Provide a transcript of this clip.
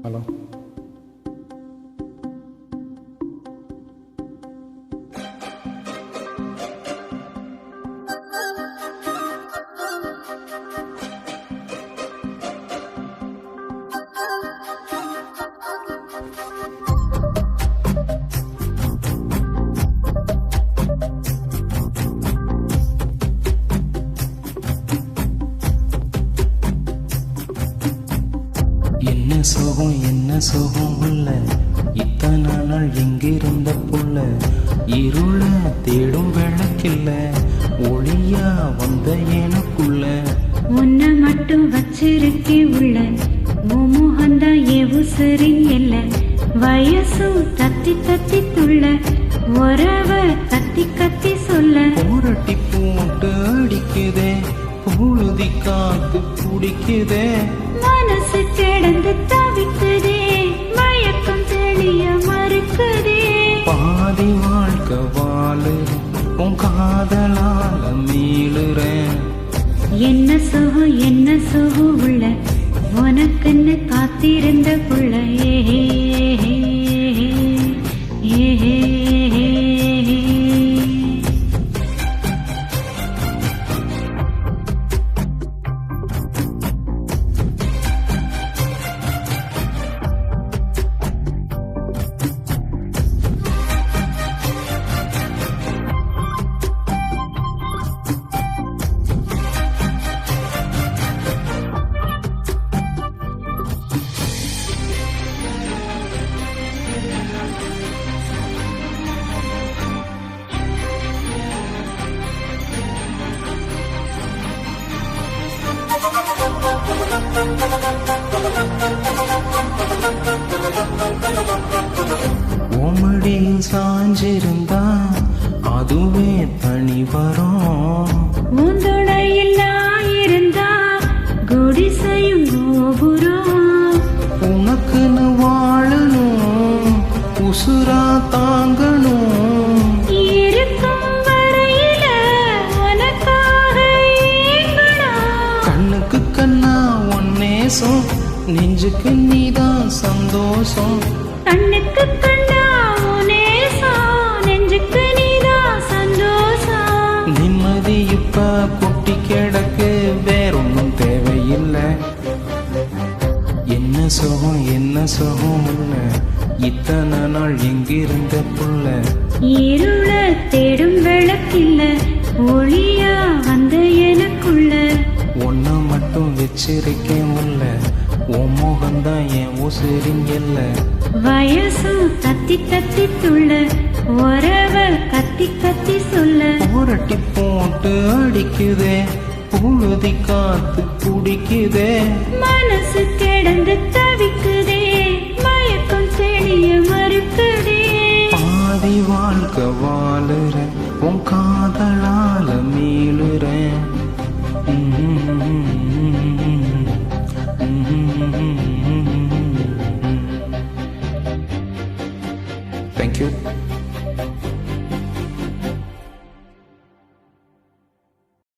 Hello. என்ன சுகம் உள்ள இத்தனை நாள் எங்கிருந்த புள்ள இருள தேடும் விளக்கில்ல ஒளியா வந்த எனக்குள்ள உன்னை மட்டும் வச்சிருக்கே உள்ள முகந்தா எவு சரி இல்ல வயசும் தத்தி தத்தி துள்ள உறவ கத்தி கத்தி சொல்ல புரட்டி போட்டு அடிக்குதே புழுதி காத்து குடிக்குதே மனசு கிடந்து தவிக்குதே மயக்கம் தெளிய மறுக்குதே பாதி வாழ்க்கை வாழு உன் காதலால மீளுறேன் என்ன சுகம் உள்ள உனக்குன்னு காத்திருந்த புள்ள ஏஹே ஏஹே உமடியில் சாஞ்சிருந்தா அதுவே தனி வரும் உந்துணையில் இருந்தா குடிசையும் கோபுரம் உனக்குன்னு வாழணும் உசுரா தாங்கணும் இருக்கும் வரையில உனக்காக ஏங்கணும் கண்ணுக்கு கண்ணா ஒன்னேசம் நெஞ்சுக்கு நீதான் சந்தோஷம் கண்ணுக்கு கண்ணா நேசம் நெஞ்சுக்கு நீதான் சந்தோஷம் நிம்மதி இப்ப கொட்டி கிடக்கு வேறொன்னும் தேவையில்லை என்ன சுகம் உள்ள இத்தனை நாள் எங்கிருந்த புள்ள இருள தேடும் விளக்கில்ல ஒளியா வந்த எனக்குள்ள ஒன்ன மட்டும் வச்சிருக்கேன் உள்ள உன் முகம்தான் என் உசிரிங்கல்ல வயசும் தத்தி தத்தி துள்ள உறவ கத்தி கத்தி சொல்ல புரட்டி போட்டு அடிக்குதே புழுதி காத்து குடிக்குதே மனசு கிடந்து தவிக்குதே மயக்கம் தெளிய மறுக்குதே பாதி வாழ்க்கை வாழுற உன் காதலால மீளுறேன்